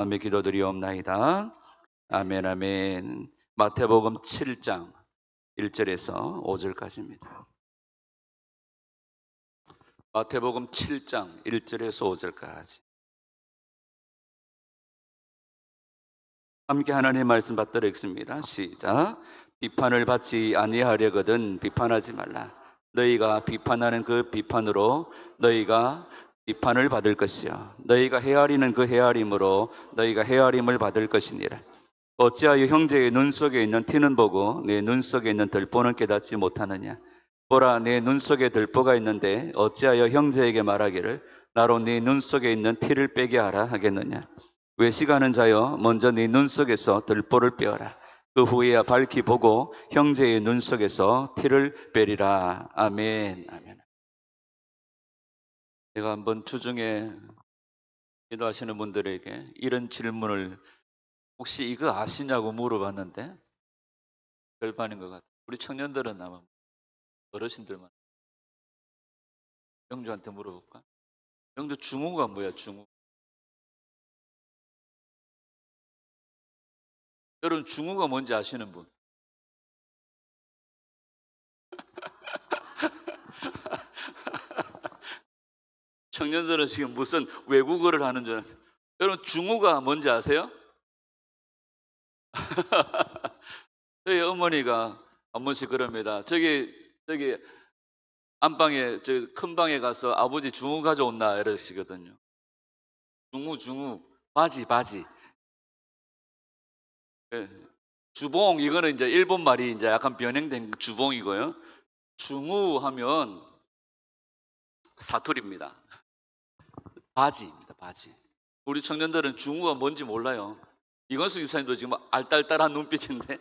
아멘 기도드리옵나이다. 아멘 아멘. 마태복음 7장 1절에서 5절까지입니다. 마태복음 7장 1절에서 5절까지. 함께 하나님의 말씀 받들어 읽습니다. 시작. 비판을 받지 아니하려거든 비판하지 말라. 너희가 비판하는 그 비판으로 너희가 비판을 받을 것이요 너희가 헤아리는 그 헤아림으로 너희가 헤아림을 받을 것이니라. 어찌하여 형제의 눈 속에 있는 티는 보고 내 눈 속에 있는 들보는 깨닫지 못하느냐. 보라, 내 눈 속에 들보가 있는데 어찌하여 형제에게 말하기를 나로 네 눈 속에 있는 티를 빼게 하라 하겠느냐. 외식하는 자여, 먼저 네 눈 속에서 들보를 빼어라. 그 후에야 밝히 보고 형제의 눈 속에서 티를 빼리라. 아멘. 아멘. 제가 한번 주중에 기도하시는 분들에게 이런 질문을 혹시 이거 아시냐고 물어봤는데 절반인 것 같아요. 우리 청년들은 아마 어르신들만. 영주한테 물어볼까? 영주, 중우가 뭐야, 중우? 여러분, 중우가 뭔지 아시는 분? 청년들은 지금 무슨 외국어를 하는 줄 알았어요. 여러분, 중우가 뭔지 아세요? 저희 어머니가 한 번씩 그럽니다. 저기 안방에, 큰 방에 가서 아버지 중우 가져온나 이러시거든요. 중우, 바지. 예. 주봉, 이거는 이제 일본 말이 이제 약간 변형된 주봉이고요. 중우 하면 사투리입니다. 바지입니다, 바지. 우리 청년들은 중우가 뭔지 몰라요. 이건수 집사님도 지금 알딸딸한 눈빛인데.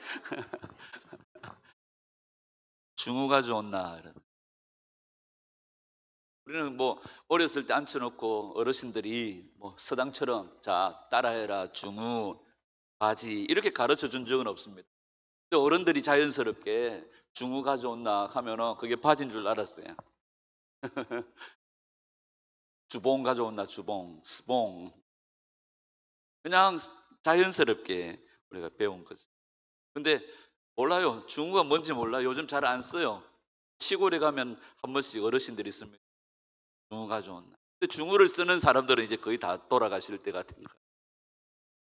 중우 가져온나. 우리는 뭐 어렸을 때 앉혀놓고 어르신들이 뭐 서당처럼 자 따라해라 중우 바지 이렇게 가르쳐 준 적은 없습니다. 근데 어른들이 자연스럽게 중우 가져온나 하면은 그게 바지인 줄 알았어요. 주봉 가져온나 주봉 스봉 그냥 자연스럽게 우리가 배운 거죠. 근데 몰라요. 중우가 뭔지 몰라요. 요즘 잘 안 써요. 시골에 가면 한 번씩 어르신들이 씁니다. 중우 가져온나. 근데 중우를 쓰는 사람들은 이제 거의 다 돌아가실 때 같은 거예요.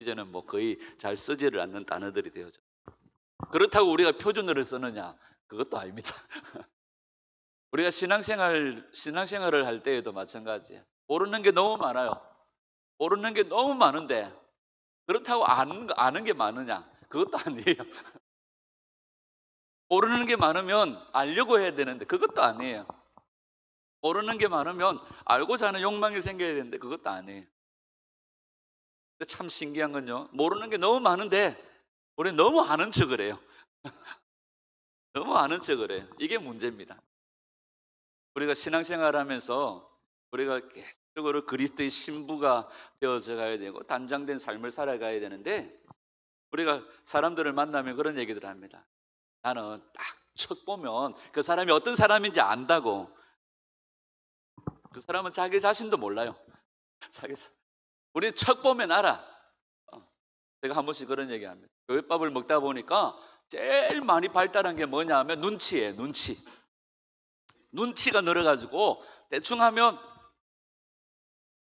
이제는 뭐 거의 잘 쓰지를 않는 단어들이 되어져. 그렇다고 우리가 표준어를 쓰느냐? 그것도 아닙니다. 우리가 신앙생활을 할 때에도 마찬가지예요. 모르는 게 너무 많아요. 모르는 게 너무 많은데 그렇다고 아는 게 많으냐? 그것도 아니에요. 모르는 게 많으면 알려고 해야 되는데 그것도 아니에요. 모르는 게 많으면 알고자 하는 욕망이 생겨야 되는데 그것도 아니에요. 근데 참 신기한 건요. 모르는 게 너무 많은데 우리 너무 아는 척을 해요. 너무 아는 척을 해요. 이게 문제입니다. 우리가 신앙생활하면서 우리가 계속적으로 그리스도의 신부가 되어져 가야 되고 단장된 삶을 살아가야 되는데 우리가 사람들을 만나면 그런 얘기들을 합니다. 나는 딱 척 보면 그 사람이 어떤 사람인지 안다고. 그 사람은 자기 자신도 몰라요. 우리 척 보면 알아. 제가 한 번씩 그런 얘기합니다. 교회밥을 먹다 보니까 제일 많이 발달한 게 뭐냐 하면 눈치예요. 눈치가 늘어가지고 대충 하면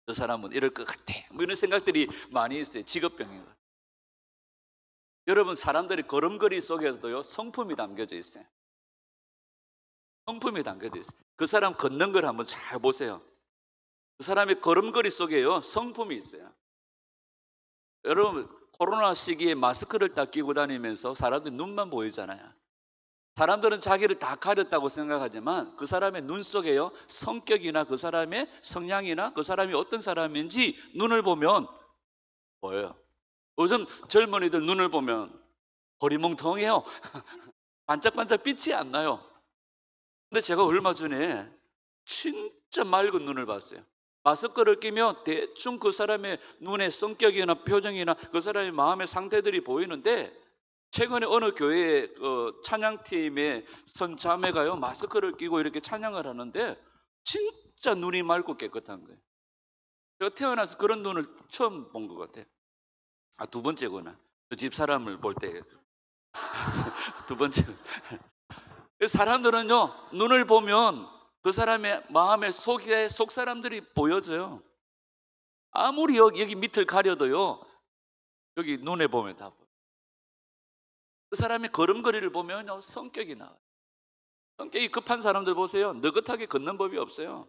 저 사람은 이럴 것 같아. 뭐 이런 생각들이 많이 있어요. 직업병인 것 같아요. 여러분, 사람들이 걸음걸이 속에서도요 성품이 담겨져 있어요. 성품이 담겨져 있어요. 그 사람 걷는 걸 한번 잘 보세요. 그 사람의 걸음걸이 속에요 성품이 있어요. 여러분, 코로나 시기에 마스크를 딱 끼고 다니면서 사람들 눈만 보이잖아요. 사람들은 자기를 다 가렸다고 생각하지만 그 사람의 눈 속에요 성격이나 그 사람의 성향이나 그 사람이 어떤 사람인지 눈을 보면 보여요. 요즘 젊은이들 눈을 보면 허리멍텅해요. 반짝반짝 빛이 안 나요. 근데 제가 얼마 전에 진짜 맑은 눈을 봤어요. 마스크를 끼면 대충 그 사람의 눈의 성격이나 표정이나 그 사람의 마음의 상태들이 보이는데 최근에 어느 교회의 찬양팀의 선자매가요 마스크를 끼고 이렇게 찬양을 하는데 진짜 눈이 맑고 깨끗한 거예요. 제가 태어나서 그런 눈을 처음 본 것 같아요. 두 번째구나. 집 사람을 볼 때. 두 번째. 사람들은요, 눈을 보면 그 사람의 마음의 속 사람들이 보여져요. 아무리 여기 밑을 가려도요, 여기 눈에 보면 다 보여요. 그 사람의 걸음걸이를 보면요, 성격이 나와요. 성격이 급한 사람들 보세요. 느긋하게 걷는 법이 없어요.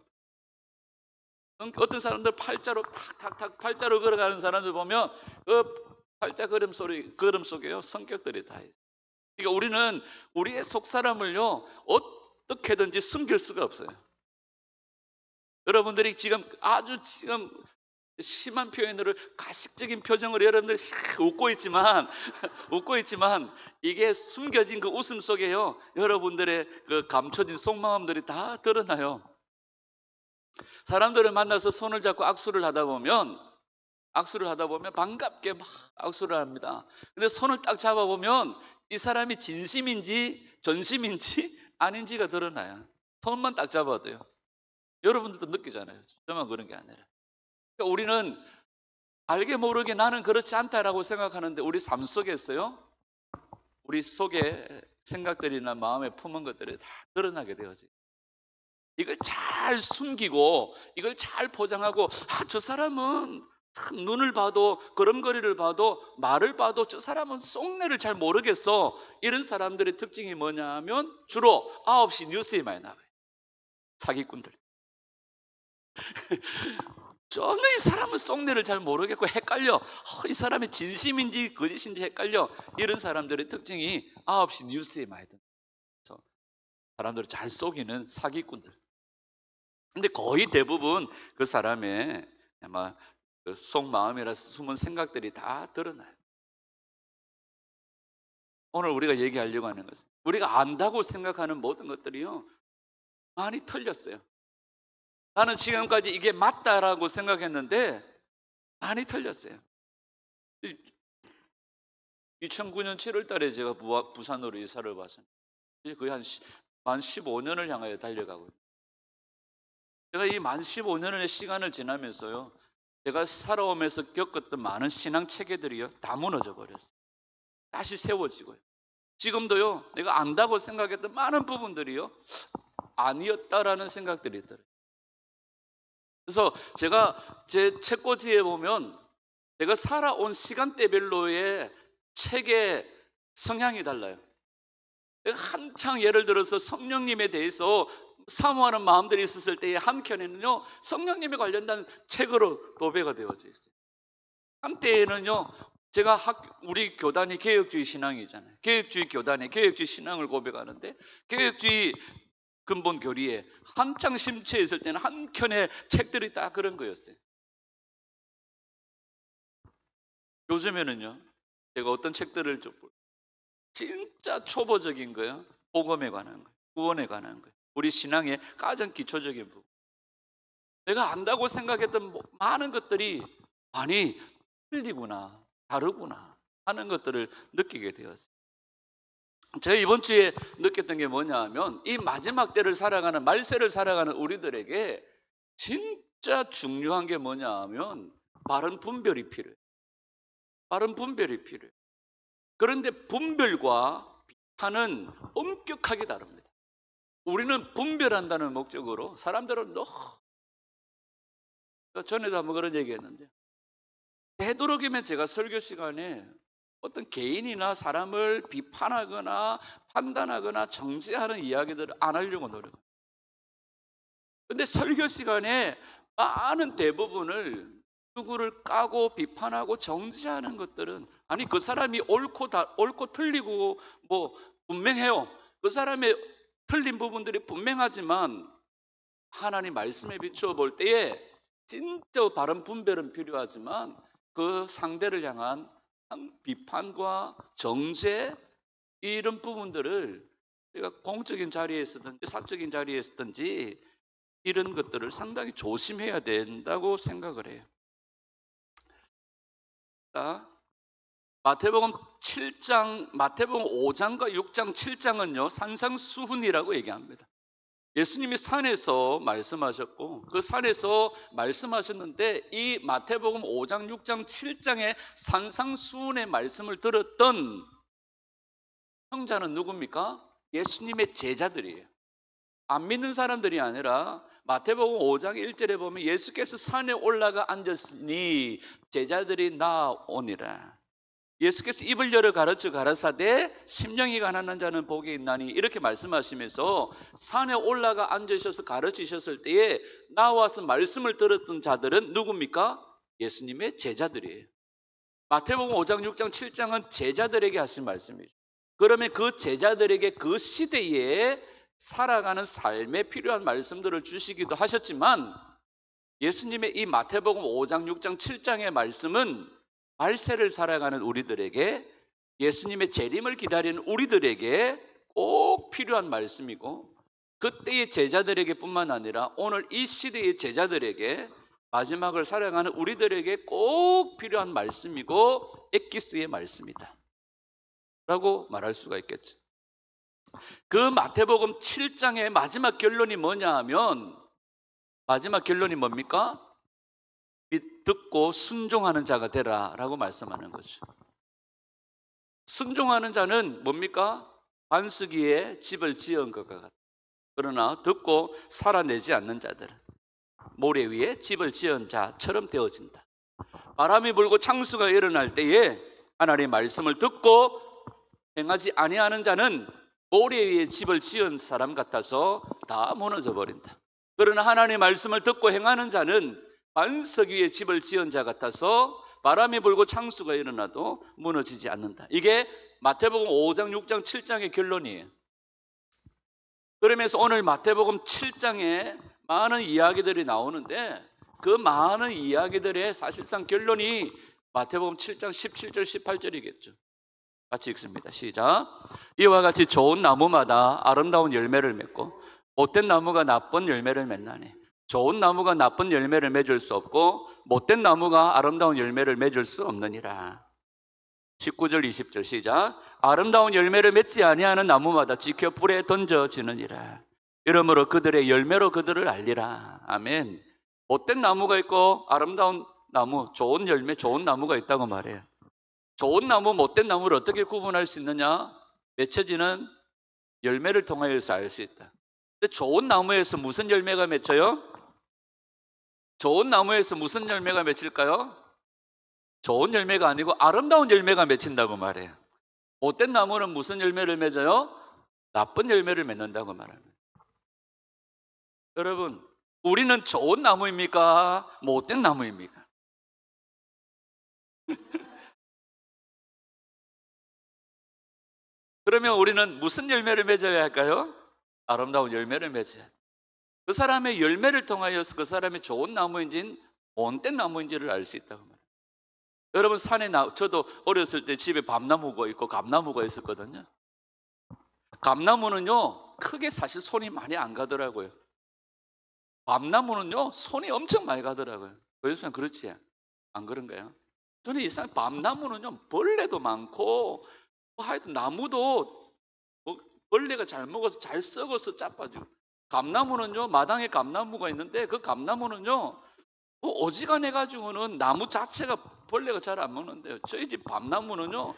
어떤 사람들 팔자로 탁탁탁 팔자로 걸어가는 사람들 보면 그 팔자 걸음 속에요, 성격들이 다 있어요. 그러니까 우리는 우리의 속 사람을요, 어떻게든지 숨길 수가 없어요. 여러분들이 지금 심한 표현으로 가식적인 표정으로 여러분들이 웃고 있지만 이게 숨겨진 그 웃음 속에요, 여러분들의 그 감춰진 속마음들이 다 드러나요. 사람들을 만나서 손을 잡고 악수를 하다 보면 반갑게 막 악수를 합니다. 근데 손을 딱 잡아보면 이 사람이 진심인지 전심인지 아닌지가 드러나요. 손만 딱 잡아도요. 여러분들도 느끼잖아요. 저만 그런 게 아니라. 그러니까 우리는 알게 모르게 나는 그렇지 않다라고 생각하는데 우리 삶 속에서요, 우리 속에 생각들이나 마음에 품은 것들이 다 드러나게 되어져요. 이걸 잘 숨기고 이걸 잘 포장하고, 저 사람은 참 눈을 봐도 걸음걸이를 봐도 말을 봐도 저 사람은 속내를 잘 모르겠어. 이런 사람들의 특징이 뭐냐면 주로 9시 뉴스에 많이 나와요. 사기꾼들. 전혀 이 사람은 속내를 잘 모르겠고 헷갈려. 이 사람이 진심인지 거짓인지 헷갈려. 이런 사람들의 특징이 9시 뉴스에 많이 듭니다. 사람들을 잘 속이는 사기꾼들. 근데 거의 대부분 그 사람의 아마 그 속마음이라 숨은 생각들이 다 드러나요. 오늘 우리가 얘기하려고 하는 것은 우리가 안다고 생각하는 모든 것들이요, 많이 틀렸어요. 나는 지금까지 이게 맞다라고 생각했는데 많이 틀렸어요. 2009년 7월 달에 제가 부산으로 이사를 왔습니다. 거의 만 15년을 향하여 달려가고 있어요. 제가 이 만 15년의 시간을 지나면서요, 제가 살아오면서 겪었던 많은 신앙 체계들이요, 다 무너져 버렸어요. 다시 세워지고요. 지금도요, 내가 안다고 생각했던 많은 부분들이요, 아니었다라는 생각들이 들어요. 그래서 제가 제 책꽂이에 보면 제가 살아온 시간대별로의 책의 성향이 달라요. 한창 예를 들어서 성령님에 대해서 사모하는 마음들이 있었을 때에 한켠에는요, 성령님에 관련된 책으로 도배가 되어져 있어요. 한때에는요, 제가 우리 교단이 개혁주의 신앙이잖아요. 개혁주의 교단에 개혁주의 신앙을 고백하는데, 개혁주의 근본 교리에 한창 심취해 있을 때는 한켠에 책들이 다 그런 거였어요. 요즘에는요, 제가 어떤 책들을 좀 진짜 초보적인 거예요. 복음에 관한 거예요. 구원에 관한 거예요. 우리 신앙의 가장 기초적인 부분. 내가 안다고 생각했던 많은 것들이 아니 틀리구나, 다르구나 하는 것들을 느끼게 되었어요. 제가 이번 주에 느꼈던 게 뭐냐 하면, 이 마지막 때를 살아가는, 말세를 살아가는 우리들에게 진짜 중요한 게 뭐냐 하면 바른 분별이 필요해요. 바른 분별이 필요해요. 그런데 분별과 비판은 엄격하게 다릅니다. 우리는 분별한다는 목적으로 사람들은 전에도 한번 그런 얘기했는데, 되도록이면 제가 설교 시간에 어떤 개인이나 사람을 비판하거나 판단하거나 정죄하는 이야기들을 안 하려고 노력합니다. 그런데 설교 시간에 많은 대부분을 누구를 까고 비판하고 정죄하는 것들은, 아니 그 사람이 옳고 틀리고 뭐 분명해요. 그 사람의 틀린 부분들이 분명하지만 하나님 말씀에 비추어 볼 때에 진짜 바른 분별은 필요하지만 그 상대를 향한 비판과 정죄, 이런 부분들을 우리가 공적인 자리에 있든지 사적인 자리에 있든지 이런 것들을 상당히 조심해야 된다고 생각을 해요. 자, 마태복음 5장과 6장, 7장은요 산상수훈이라고 얘기합니다. 예수님이 산에서 말씀하셨고 그 산에서 말씀하셨는데 이 마태복음 5장, 6장, 7장의 산상수훈의 말씀을 들었던 형제는 누굽니까? 예수님의 제자들이에요. 안 믿는 사람들이 아니라 마태복음 5장 1절에 보면 예수께서 산에 올라가 앉았으니 제자들이 나오니라. 예수께서 입을 열어 가르쳐 가라사대 심령이 가난한 자는 복이 있나니 이렇게 말씀하시면서 산에 올라가 앉으셔서 가르치셨을 때에 나와서 말씀을 들었던 자들은 누굽니까? 예수님의 제자들이에요. 마태복음 5장, 6장, 7장은 제자들에게 하신 말씀이죠. 그러면 그 제자들에게 그 시대에 살아가는 삶에 필요한 말씀들을 주시기도 하셨지만 예수님의 이 마태복음 5장, 6장, 7장의 말씀은 말세를 살아가는 우리들에게, 예수님의 재림을 기다리는 우리들에게 꼭 필요한 말씀이고 그때의 제자들에게 뿐만 아니라 오늘 이 시대의 제자들에게, 마지막을 살아가는 우리들에게 꼭 필요한 말씀이고 엑기스의 말씀이다 라고 말할 수가 있겠죠. 그 마태복음 7장의 마지막 결론이 뭐냐 하면, 마지막 결론이 뭡니까? 듣고 순종하는 자가 되라 라고 말씀하는 거죠. 순종하는 자는 뭡니까? 반석위에 집을 지은 것과 같다. 그러나 듣고 살아내지 않는 자들은 모래 위에 집을 지은 자처럼 되어진다. 바람이 불고 창수가 일어날 때에 하나님의 말씀을 듣고 행하지 아니하는 자는 모래 위에 집을 지은 사람 같아서 다 무너져 버린다. 그러나 하나님의 말씀을 듣고 행하는 자는 반석 위에 집을 지은 자 같아서 바람이 불고 창수가 일어나도 무너지지 않는다. 이게 마태복음 5장, 6장, 7장의 결론이에요. 그러면서 오늘 마태복음 7장에 많은 이야기들이 나오는데 그 많은 이야기들의 사실상 결론이 마태복음 7장 17절, 18절이겠죠. 같이 읽습니다. 시작. 이와 같이 좋은 나무마다 아름다운 열매를 맺고 못된 나무가 나쁜 열매를 맺나니 좋은 나무가 나쁜 열매를 맺을 수 없고 못된 나무가 아름다운 열매를 맺을 수 없느니라. 19절 20절 시작. 아름다운 열매를 맺지 아니하는 나무마다 지켜 불에 던져지느니라. 이러므로 그들의 열매로 그들을 알리라. 아멘. 못된 나무가 있고 아름다운 나무, 좋은 열매, 좋은 나무가 있다고 말해요. 좋은 나무, 못된 나무를 어떻게 구분할 수 있느냐? 맺혀지는 열매를 통하여서 알 수 있다. 근데 좋은 나무에서 무슨 열매가 맺혀요? 좋은 나무에서 무슨 열매가 맺힐까요? 좋은 열매가 아니고 아름다운 열매가 맺힌다고 말해요. 못된 나무는 무슨 열매를 맺어요? 나쁜 열매를 맺는다고 말합니다. 여러분, 우리는 좋은 나무입니까? 못된 나무입니까? 그러면 우리는 무슨 열매를 맺어야 할까요? 아름다운 열매를 맺어야 해요. 그 사람의 열매를 통하여서 그 사람이 좋은 나무인지 못된 나무인지를 알 수 있다고 말해요. 여러분, 저도 어렸을 때 집에 밤나무가 있고 감나무가 있었거든요. 감나무는요, 크게 사실 손이 많이 안 가더라고요. 밤나무는요, 손이 엄청 많이 가더라고요. 요즘은 그렇지? 안 그런가요? 저는 이상 밤나무는요, 벌레도 많고, 하여튼 나무도 벌레가 잘 먹어서 잘 썩어서 짜빠지고, 감나무는요, 마당에 감나무가 있는데 그 감나무는요, 어지간해가지고는 나무 자체가 벌레가 잘 안 먹는데요. 저희 집 밤나무는요,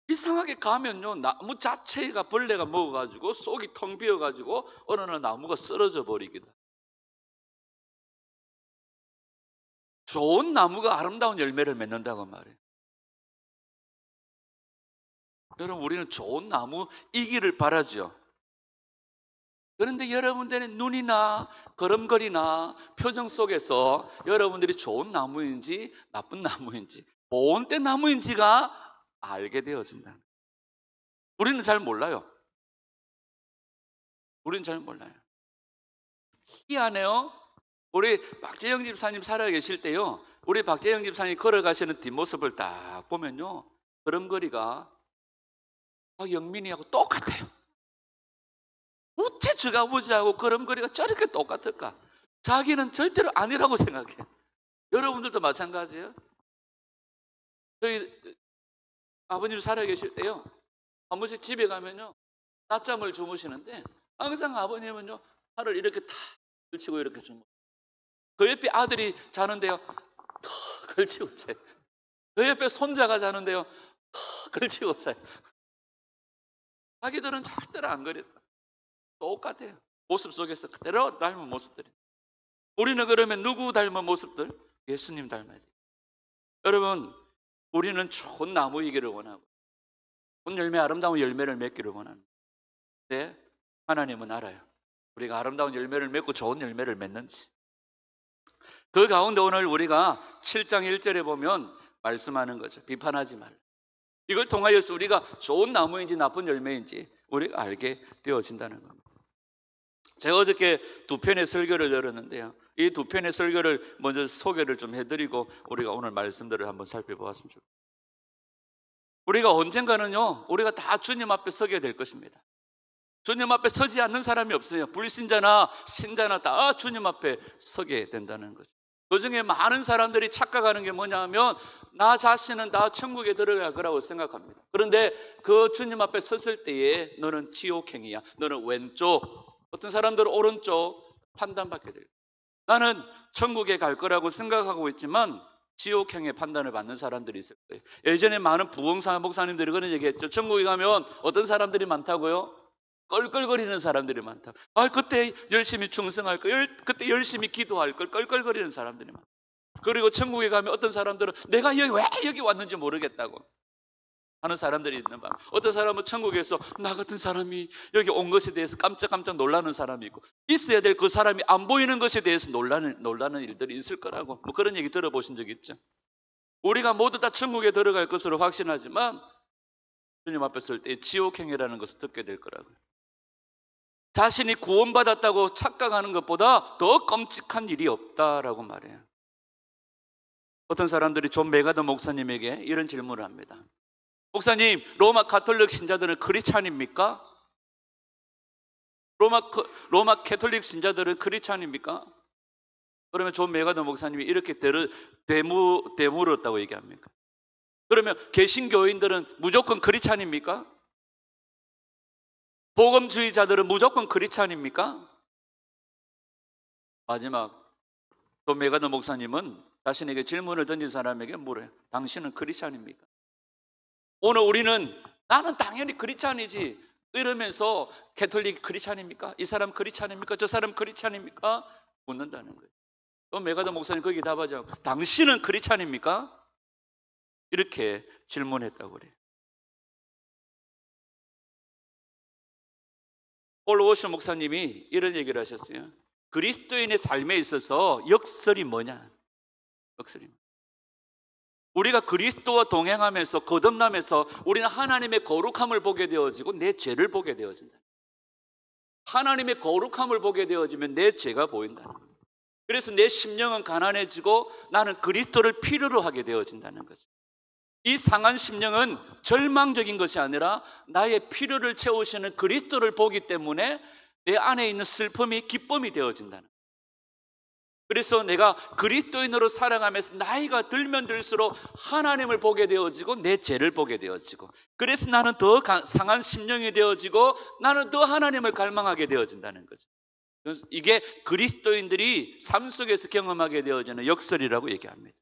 이상하게 가면요, 나무 자체가 벌레가 먹어가지고 속이 텅 비어가지고 어느 날 나무가 쓰러져 버리기도. 좋은 나무가 아름다운 열매를 맺는다고 말해요. 여러분, 우리는 좋은 나무이기를 바라죠. 그런데 여러분들의 눈이나 걸음걸이나 표정 속에서 여러분들이 좋은 나무인지 나쁜 나무인지 못된 나무인지가 알게 되어진다. 우리는 잘 몰라요. 우리는 잘 몰라요. 희한해요. 우리 박재영 집사님 살아계실 때요, 우리 박재영 집사님 걸어가시는 뒷모습을 딱 보면요, 걸음걸이가 영민이하고 똑같아요. 어째 저가 아버지하고 걸음걸이가 저렇게 똑같을까? 자기는 절대로 아니라고 생각해요. 여러분들도 마찬가지예요. 저희 아버님 살아계실 때요, 한 번씩 집에 가면요, 낮잠을 주무시는데 항상 아버님은요, 팔을 이렇게 탁 걸치고 이렇게 주무. 그 옆에 아들이 자는데요. 탁 걸치고 자요. 그 옆에 손자가 자는데요. 탁 걸치고 자요. 자기들은 절대로 안 그랬다. 똑같아요. 모습 속에서 그대로 닮은 모습들이. 우리는 그러면 누구 닮은 모습들? 예수님 닮아야 돼요. 여러분, 우리는 좋은 나무이기를 원하고 좋은 열매, 아름다운 열매를 맺기를 원합니다. 근데 하나님은 알아요. 우리가 아름다운 열매를 맺고 좋은 열매를 맺는지. 그 가운데 오늘 우리가 7장 1절에 보면 말씀하는 거죠. 비판하지 말라. 이걸 통하여서 우리가 좋은 나무인지 나쁜 열매인지 우리가 알게 되어진다는 겁니다. 제가 어저께 두 편의 설교를 들었는데요. 이 두 편의 설교를 먼저 소개를 좀 해드리고 우리가 오늘 말씀들을 한번 살펴보았으면 좋겠습니다. 우리가 언젠가는요, 우리가 다 주님 앞에 서게 될 것입니다. 주님 앞에 서지 않는 사람이 없어요. 불신자나 신자나 다 주님 앞에 서게 된다는 거죠. 그 중에 많은 사람들이 착각하는 게 뭐냐 하면 나 자신은 다 천국에 들어갈 거라고 생각합니다. 그런데 그 주님 앞에 섰을 때에 너는 지옥행이야. 너는 왼쪽, 어떤 사람들은 오른쪽 판단받게 돼요. 나는 천국에 갈 거라고 생각하고 있지만 지옥행의 판단을 받는 사람들이 있을 거예요. 예전에 많은 부흥사 목사님들이 그런 얘기했죠. 천국에 가면 어떤 사람들이 많다고요? 껄껄거리는 사람들이 많다. 그때 열심히 충성할 걸, 그때 열심히 기도할 걸 껄껄거리는 사람들이 많다. 그리고 천국에 가면 어떤 사람들은 내가 왜 여기 왔는지 모르겠다고 하는 사람들이 있는 방. 어떤 사람은 천국에서 나 같은 사람이 여기 온 것에 대해서 깜짝깜짝 놀라는 사람이 있고, 있어야 될 그 사람이 안 보이는 것에 대해서 놀라는 일들이 있을 거라고 뭐 그런 얘기 들어보신 적 있죠. 우리가 모두 다 천국에 들어갈 것으로 확신하지만 주님 앞에 설 때 지옥행이라는 것을 듣게 될 거라고요. 자신이 구원받았다고 착각하는 것보다 더 끔찍한 일이 없다라고 말해요. 어떤 사람들이 존 메가더 목사님에게 이런 질문을 합니다. 목사님, 로마 가톨릭 신자들은 크리스찬입니까? 로마 캐톨릭 신자들은 크리스찬입니까? 그러면 존 메가더 목사님이 이렇게 되물었다고 얘기합니까? 그러면 개신교인들은 무조건 크리스찬입니까? 복음주의자들은 무조건 크리스찬입니까? 마지막 존 메가더 목사님은 자신에게 질문을 던진 사람에게 물어요. 당신은 크리스찬입니까? 오늘 우리는 나는 당연히 크리스찬이지 이러면서 캐톨릭 크리스찬입니까? 이 사람 크리스찬입니까? 저 사람 크리스찬입니까? 묻는다는 거예요. 또 메가더 목사님 거기에 답하죠. 당신은 크리스찬입니까? 이렇게 질문했다고 그래요. 폴 워셔 목사님이 이런 얘기를 하셨어요. 그리스도인의 삶에 있어서 역설이 뭐냐? 역설이. 우리가 그리스도와 동행하면서 거듭나면서 우리는 하나님의 거룩함을 보게 되어지고 내 죄를 보게 되어진다. 하나님의 거룩함을 보게 되어지면 내 죄가 보인다는 거예요. 그래서 내 심령은 가난해지고 나는 그리스도를 필요로 하게 되어진다는 거죠. 이 상한 심령은 절망적인 것이 아니라 나의 필요를 채우시는 그리스도를 보기 때문에 내 안에 있는 슬픔이 기쁨이 되어진다는 거예요. 그래서 내가 그리스도인으로 살아가면서 나이가 들면 들수록 하나님을 보게 되어지고 내 죄를 보게 되어지고, 그래서 나는 더 상한 심령이 되어지고 나는 더 하나님을 갈망하게 되어진다는 거죠. 이게 그리스도인들이 삶 속에서 경험하게 되어지는 역설이라고 얘기합니다.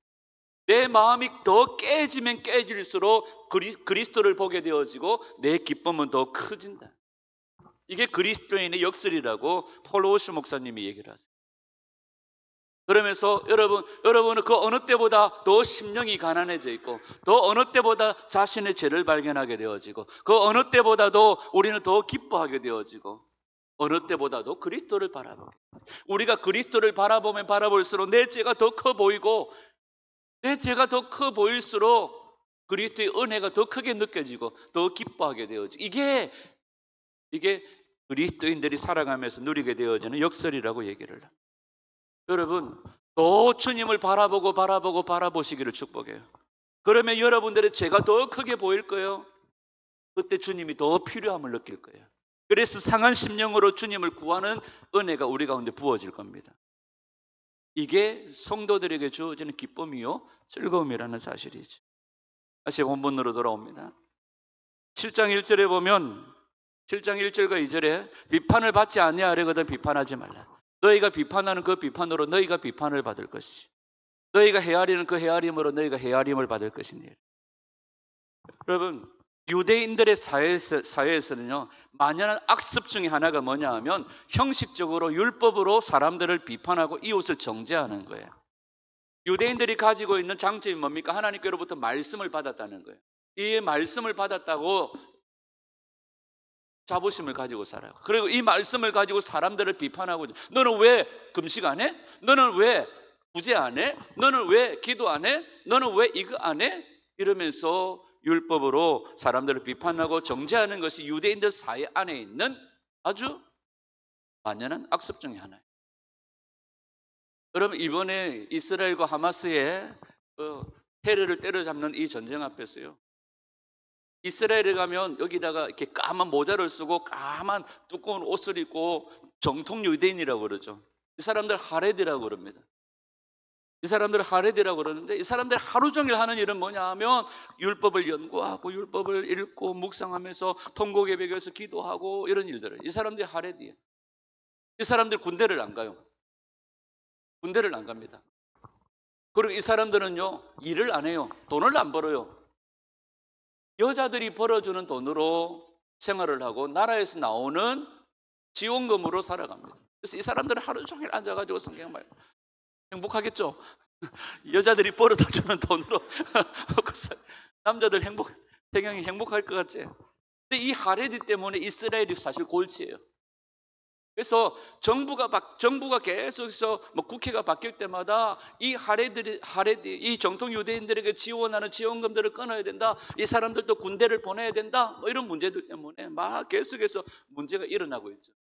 내 마음이 더 깨지면 깨질수록 그리스도를 보게 되어지고 내 기쁨은 더 커진다. 이게 그리스도인의 역설이라고 폴 워셔 목사님이 얘기를 하세요. 그러면서 여러분은 그 어느 때보다 더 심령이 가난해져 있고, 더 어느 때보다 자신의 죄를 발견하게 되어지고, 그 어느 때보다도 우리는 더 기뻐하게 되어지고, 어느 때보다도 그리스도를 바라보게. 우리가 그리스도를 바라보면 바라볼수록 내 죄가 더 커 보이고, 내 죄가 더 커 보일수록 그리스도의 은혜가 더 크게 느껴지고 더 기뻐하게 되어지고, 이게 그리스도인들이 살아가면서 누리게 되어지는 역설이라고 얘기를 합니다. 여러분, 더 주님을 바라보시기를 축복해요. 그러면 여러분들의 죄가 더 크게 보일 거예요. 그때 주님이 더 필요함을 느낄 거예요. 그래서 상한 심령으로 주님을 구하는 은혜가 우리 가운데 부어질 겁니다. 이게 성도들에게 주어지는 기쁨이요 즐거움이라는 사실이죠. 다시 본문으로 돌아옵니다. 7장 1절에 보면 7장 1절과 2절에 비판을 받지 아니하려거든 비판하지 말라. 너희가 비판하는 그 비판으로 너희가 비판을 받을 것이. 너희가 헤아리는 그 헤아림으로 너희가 헤아림을 받을 것이니. 여러분, 유대인들의 사회에서는요, 만연한 악습 중에 하나가 뭐냐 하면 형식적으로 율법으로 사람들을 비판하고 이웃을 정죄하는 거예요. 유대인들이 가지고 있는 장점이 뭡니까? 하나님께로부터 말씀을 받았다는 거예요. 이 말씀을 받았다고 자부심을 가지고 살아요. 그리고 이 말씀을 가지고 사람들을 비판하고, 너는 왜 금식 안 해? 너는 왜 구제 안 해? 너는 왜 기도 안 해? 너는 왜 이거 안 해? 이러면서 율법으로 사람들을 비판하고 정죄하는 것이 유대인들 사회 안에 있는 아주 만연한 악습 중에 하나예요. 여러분, 이번에 이스라엘과 하마스의 테러를 때려잡는 이 전쟁 앞에서요, 이스라엘에 가면 여기다가 이렇게 까만 모자를 쓰고 까만 두꺼운 옷을 입고 정통 유대인이라고 그러죠. 이 사람들 하레디라고 그럽니다. 이 사람들 하레디라고 그러는데, 이 사람들 하루 종일 하는 일은 뭐냐 하면 율법을 연구하고 율법을 읽고 묵상하면서 통곡예배에서 기도하고 이런 일들을. 이 사람들이 하레디예요. 이 사람들 군대를 안 가요. 군대를 안 갑니다. 그리고 이 사람들은요, 일을 안 해요. 돈을 안 벌어요. 여자들이 벌어주는 돈으로 생활을 하고 나라에서 나오는 지원금으로 살아갑니다. 그래서 이 사람들은 하루 종일 앉아가지고 성경을 행복하겠죠? 여자들이 벌어다 주는 돈으로 남자들 태경이 행복할 것 같지? 근데 이 하레디 때문에 이스라엘이 사실 골치예요. 그래서 정부가 계속해서 국회가 바뀔 때마다 이 하레디, 이 정통 유대인들에게 지원하는 지원금들을 끊어야 된다. 이 사람들도 군대를 보내야 된다. 이런 문제들 때문에 막 계속해서 문제가 일어나고 있죠.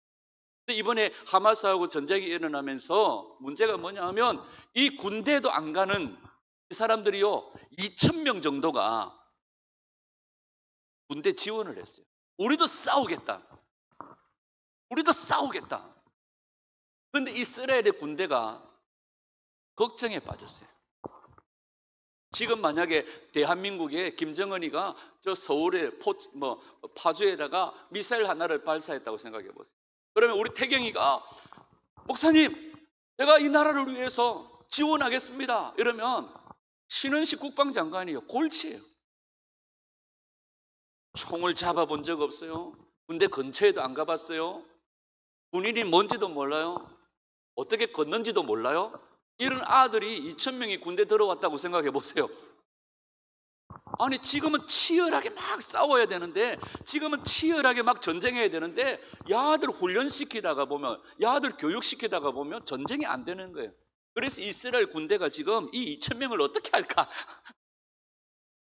근데 이번에 하마스하고 전쟁이 일어나면서 문제가 뭐냐 하면 이 군대도 안 가는 이 사람들이요, 2,000명 정도가 군대 지원을 했어요. 우리도 싸우겠다. 그런데 이스라엘의 군대가 걱정에 빠졌어요. 지금 만약에 대한민국에 김정은이가 저 서울의 파주에다가 미사일 하나를 발사했다고 생각해 보세요. 그러면 우리 태경이가 목사님, 제가 이 나라를 위해서 지원하겠습니다. 이러면 신은식 국방장관이요, 골치예요. 총을 잡아본 적 없어요. 군대 근처에도 안 가봤어요. 군인이 뭔지도 몰라요. 어떻게 걷는지도 몰라요. 이런 아들이 2,000명이 군대 들어왔다고 생각해 보세요. 아니, 지금은 치열하게 막 싸워야 되는데, 지금은 치열하게 막 전쟁해야 되는데, 야들 훈련시키다가 보면, 야들 교육시키다가 보면 전쟁이 안 되는 거예요. 그래서 이스라엘 군대가 지금 이 2,000명을 어떻게 할까?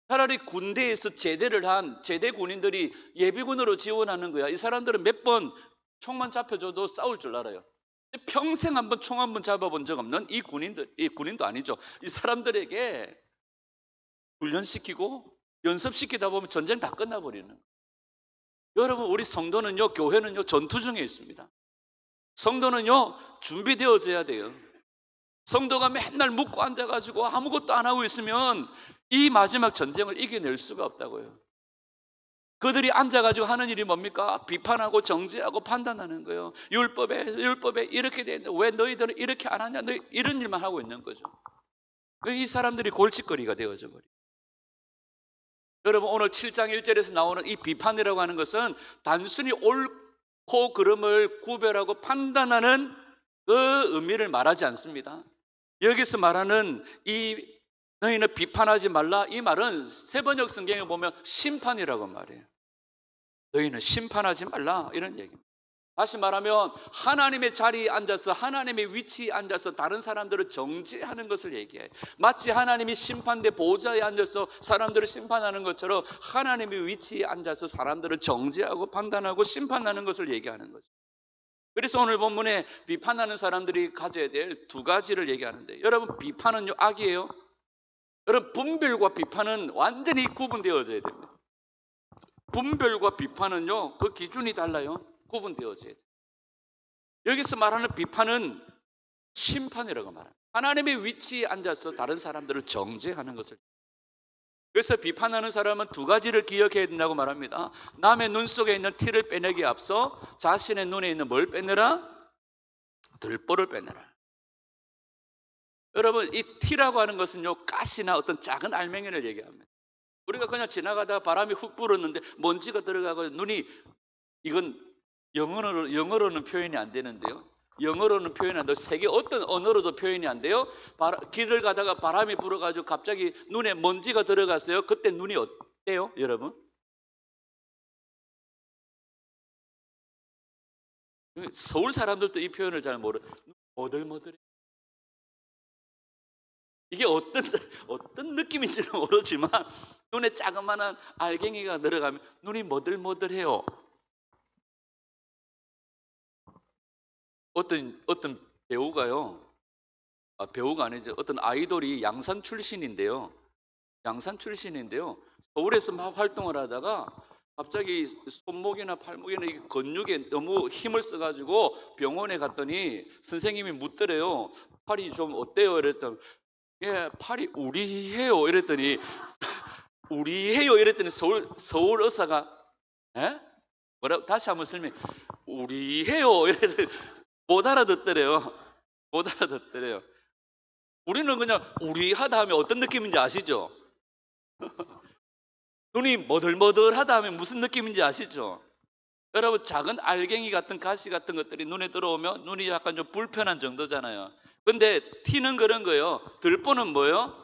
차라리 군대에서 제대를 한 제대 군인들이 예비군으로 지원하는 거야. 이 사람들은 몇 번 총만 잡혀줘도 싸울 줄 알아요. 평생 한번 총 한 번 잡아본 적 없는 이 군인도 아니죠. 이 사람들에게 훈련시키고 연습시키다 보면 전쟁 다 끝나버리는 거예요. 여러분, 우리 성도는요, 교회는요, 전투 중에 있습니다. 성도는요, 준비되어져야 돼요. 성도가 맨날 묵고 앉아가지고 아무것도 안 하고 있으면 이 마지막 전쟁을 이겨낼 수가 없다고요. 그들이 앉아가지고 하는 일이 뭡니까? 비판하고 정죄하고 판단하는 거예요. 율법에 이렇게 돼 있는데 왜 너희들은 이렇게 안 하냐? 너희 이런 일만 하고 있는 거죠. 이 사람들이 골칫거리가 되어져 버려요. 여러분, 오늘 7장 1절에서 나오는 이 비판이라고 하는 것은 단순히 옳고 그름을 구별하고 판단하는 그 의미를 말하지 않습니다. 여기서 말하는 이 너희는 비판하지 말라, 이 말은 세번역 성경에 보면 심판이라고 말해요. 너희는 심판하지 말라, 이런 얘기입니다. 다시 말하면 하나님의 자리에 앉아서, 하나님의 위치에 앉아서 다른 사람들을 정죄하는 것을 얘기해요. 마치 하나님이 심판대 보좌에 앉아서 사람들을 심판하는 것처럼 하나님의 위치에 앉아서 사람들을 정죄하고 판단하고 심판하는 것을 얘기하는 거죠. 그래서 오늘 본문에 비판하는 사람들이 가져야 될 두 가지를 얘기하는데, 여러분, 비판은요, 악이에요. 여러분, 분별과 비판은 완전히 구분되어져야 됩니다. 분별과 비판은요, 그 기준이 달라요. 구분되어져야 돼요. 여기서 말하는 비판은 심판이라고 말합니다. 하나님의 위치에 앉아서 다른 사람들을 정죄하는 것을. 그래서 비판하는 사람은 두 가지를 기억해야 된다고 말합니다. 남의 눈 속에 있는 티를 빼내기에 앞서 자신의 눈에 있는 뭘 빼내라? 들보를 빼내라. 여러분, 이 티라고 하는 것은요, 가시나 어떤 작은 알맹이를 얘기합니다. 우리가 그냥 지나가다가 바람이 훅 불었는데 먼지가 들어가고 눈이, 이건 영어로는 표현이 안 되는데요. 영어로는 표현이 안 돼요. 세계 어떤 언어로도 표현이 안 돼요. 길을 가다가 바람이 불어가지고 갑자기 눈에 먼지가 들어갔어요. 그때 눈이 어때요, 여러분? 서울 사람들도 이 표현을 잘 모르. 머들머들해. 이게 어떤 느낌인지는 모르지만 눈에 자그마한 알갱이가 들어가면 눈이 머들머들해요. 어떤 배우가요. 배우가 아니죠. 어떤 아이돌이 양산 출신인데요. 서울에서 막 활동을 하다가 갑자기 손목이나 팔목이나 이 근육에 너무 힘을 써가지고 병원에 갔더니 선생님이 묻더래요. 팔이 좀 어때요? 이랬더니 예, 팔이 우리해요. 이랬더니 우리해요. 이랬더니 서울 의사가 예? 뭐라고 다시 한번 설명. 우리해요. 이랬더니 못 알아듣더래요. 우리는 그냥 우리하다 하면 어떤 느낌인지 아시죠? 눈이 머들머들하다 하면 무슨 느낌인지 아시죠? 여러분, 작은 알갱이 같은 가시 같은 것들이 눈에 들어오면 눈이 약간 좀 불편한 정도잖아요. 근데 티는 그런 거예요. 들보는 뭐예요?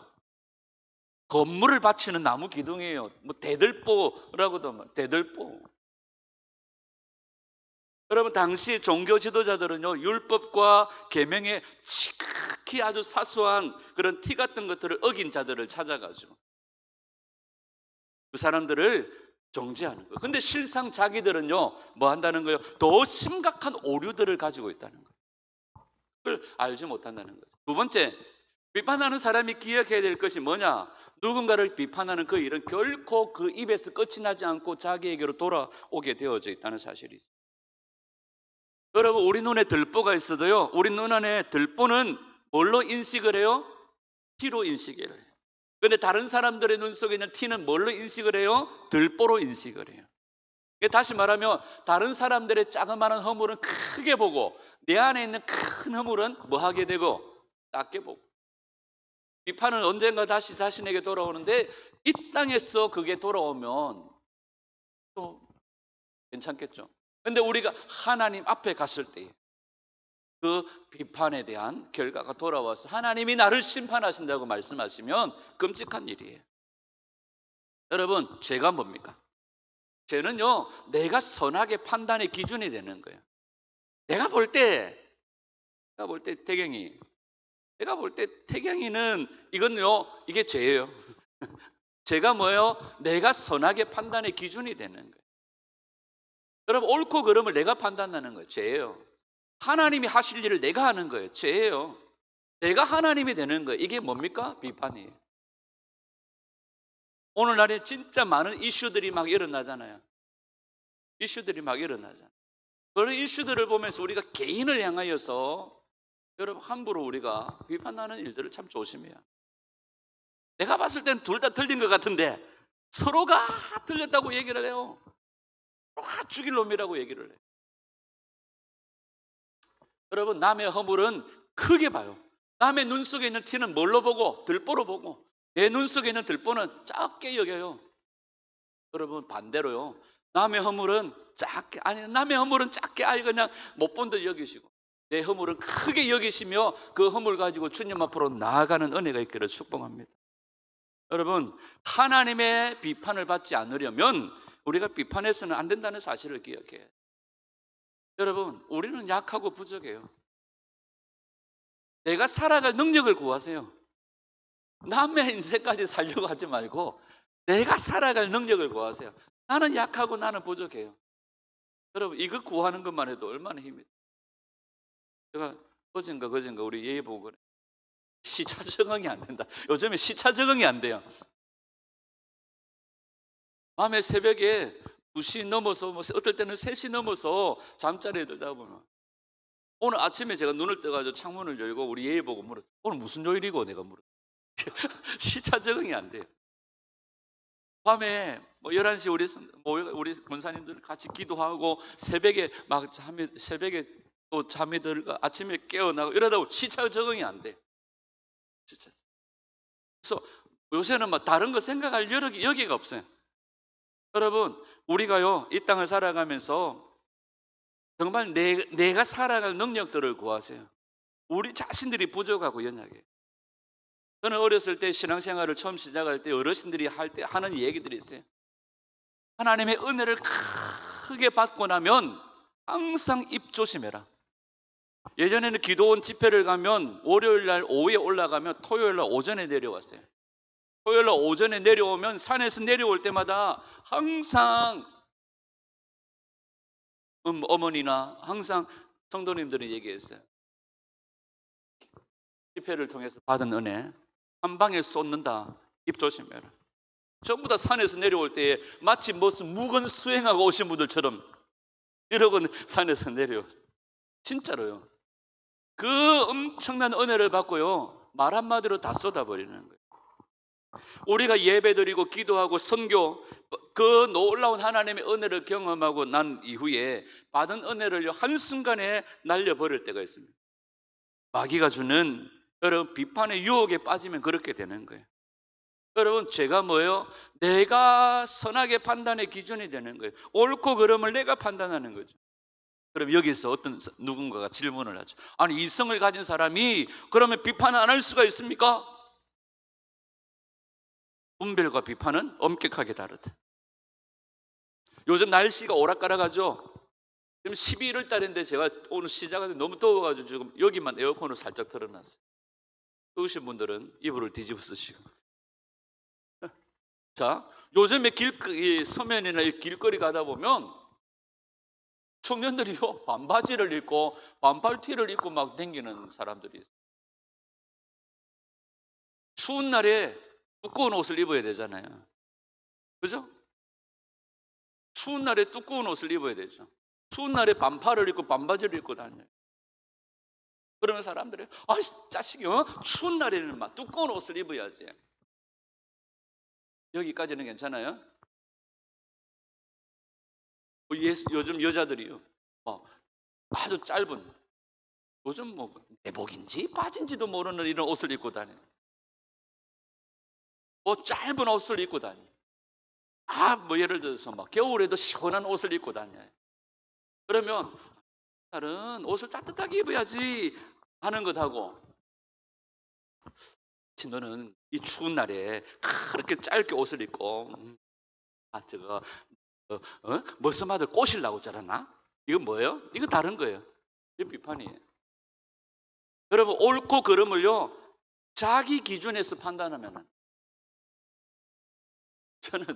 건물을 받치는 나무 기둥이에요. 뭐 대들보라고도 말, 대들보. 여러분, 당시 종교 지도자들은요, 율법과 계명에 지극히 아주 사소한 그런 티 같은 것들을 어긴 자들을 찾아가죠. 그 사람들을 정죄하는 거예요. 근데 실상 자기들은요, 뭐 한다는 거예요? 더 심각한 오류들을 가지고 있다는 거예요. 그걸 알지 못한다는 거죠. 두 번째, 비판하는 사람이 기억해야 될 것이 뭐냐? 누군가를 비판하는 그 일은 결코 그 입에서 끝이 나지 않고 자기에게로 돌아오게 되어져 있다는 사실이죠. 여러분, 우리 눈에 들보가 있어도요, 우리 눈 안에 들보는 뭘로 인식을 해요? 티로 인식을 해요. 근데 다른 사람들의 눈 속에 있는 티는 뭘로 인식을 해요? 들보로 인식을 해요. 다시 말하면 다른 사람들의 자그마한 허물은 크게 보고 내 안에 있는 큰 허물은 뭐 하게 되고 작게 보고. 비판은 언젠가 다시 자신에게 돌아오는데 이 땅에서 그게 돌아오면 또 괜찮겠죠. 근데 우리가 하나님 앞에 갔을 때 그 비판에 대한 결과가 돌아와서 하나님이 나를 심판하신다고 말씀하시면 끔찍한 일이에요. 여러분, 죄가 뭡니까? 죄는요, 내가 선악의 판단의 기준이 되는 거예요. 내가 볼 때 태경이는 이건요, 이게 죄예요. 죄가 뭐예요? 내가 선악의 판단의 기준이 되는 거예요. 여러분, 옳고 그름을 내가 판단하는 거예요. 죄예요. 하나님이 하실 일을 내가 하는 거예요. 죄예요. 내가 하나님이 되는 거예요. 이게 뭡니까? 비판이에요. 오늘날에 진짜 많은 이슈들이 막 일어나잖아요. 그런 이슈들을 보면서 우리가 개인을 향하여서 여러분 함부로 우리가 비판하는 일들을 참 조심해야. 내가 봤을 때는 둘 다 틀린 것 같은데 서로가 틀렸다고 얘기를 해요. 서로가 죽일 놈이라고 얘기를 해요. 여러분, 남의 허물은 크게 봐요. 남의 눈 속에 있는 티는 뭘로 보고? 들보로 보고. 내 눈 속에 있는 들보는 작게 여겨요. 여러분, 반대로요. 남의 허물은 작게 그냥 못 본 듯 여기시고 내 허물은 크게 여기시며 그 허물 가지고 주님 앞으로 나아가는 은혜가 있기를 축복합니다. 여러분, 하나님의 비판을 받지 않으려면 우리가 비판해서는 안 된다는 사실을 기억해요. 여러분, 우리는 약하고 부족해요. 내가 살아갈 능력을 구하세요. 남의 인생까지 살려고 하지 말고 내가 살아갈 능력을 구하세요. 나는 약하고 나는 부족해요. 여러분, 이거 구하는 것만 해도 얼마나 힘이. 제가 어젠가 우리 예의 보고 그래. 시차 적응이 안 된다. 요즘에 시차 적응이 안 돼요. 밤에 새벽에 2시 넘어서 어떨 때는 3시 넘어서 잠자리에 들다 보면 오늘 아침에 제가 눈을 떠가지고 창문을 열고 우리 예의 보고 물어. 오늘 무슨 요일이고 내가 물어. 시차 적응이 안 돼요. 밤에 뭐 11시 우리 권사님들 같이 기도하고 새벽에 새벽에 또 잠이 들고 아침에 깨어나고 이러다 보면 시차 적응이 안 돼. 진짜. 그래서 요새는 뭐 다른 거 생각할 여기가 없어요. 여러분, 우리가요, 이 땅을 살아가면서 정말 내가 살아갈 능력들을 구하세요. 우리 자신들이 부족하고 연약해. 저는 어렸을 때 신앙생활을 처음 시작할 때 어르신들이 하는 얘기들이 있어요. 하나님의 은혜를 크게 받고 나면 항상 입 조심해라. 예전에는 기도원 집회를 가면 월요일 날 오후에 올라가면 토요일 날 오전에 내려왔어요. 토요일 날 오전에 내려오면 산에서 내려올 때마다 항상 어머니나 항상 성도님들이 얘기했어요. 집회를 통해서 받은 은혜 한 방에 쏟는다. 입 조심해라. 전부 다 산에서 내려올 때에 마치 무슨 묵은 수행하고 오신 분들처럼 이러고 산에서 내려왔어요. 진짜로요. 그 엄청난 은혜를 받고요, 말 한마디로 다 쏟아버리는 거예요. 우리가 예배드리고 기도하고 선교, 그 놀라운 하나님의 은혜를 경험하고 난 이후에 받은 은혜를 한순간에 날려버릴 때가 있습니다. 마귀가 주는 여러분 비판의 유혹에 빠지면 그렇게 되는 거예요. 여러분, 제가 뭐예요? 내가 선하게 판단의 기준이 되는 거예요. 옳고 그름을 내가 판단하는 거죠. 그럼 여기서 누군가가 질문을 하죠. 아니, 이성을 가진 사람이 그러면 비판을 안 할 수가 있습니까? 분별과 비판은 엄격하게 다르다. 요즘 날씨가 오락가락하죠. 지금 11월 달인데 제가 오늘 시작하는데 너무 더워가지고 지금 여기만 에어컨을 살짝 틀어놨어요. 더우신 분들은 이불을 뒤집어 쓰시고. 자, 요즘에 서면이나 길거리 가다 보면 청년들이요, 반바지를 입고 반팔티를 입고 막 다니는 사람들이 있어요. 추운 날에 두꺼운 옷을 입어야 되잖아요. 그죠? 추운 날에 두꺼운 옷을 입어야 되죠. 추운 날에 반팔을 입고 반바지를 입고 다녀요. 그러면 사람들이 자식이 추운 날에는 막 두꺼운 옷을 입어야지. 여기까지는 괜찮아요? 요즘 여자들이요, 아주 짧은, 요즘 내복인지 바지인지도 모르는 이런 옷을 입고 다녀요. 짧은 옷을 입고 다녀요. 예를 들어서 겨울에도 시원한 옷을 입고 다녀요. 그러면 다른 옷을 따뜻하게 입어야지 하는 것하고, 너는 이 추운 날에 그렇게 짧게 옷을 입고 머스마들 꼬시려고 자라나? 이건 뭐예요? 이거 다른 거예요. 이건 비판이에요. 여러분, 옳고 그름을요, 자기 기준에서 판단하면, 저는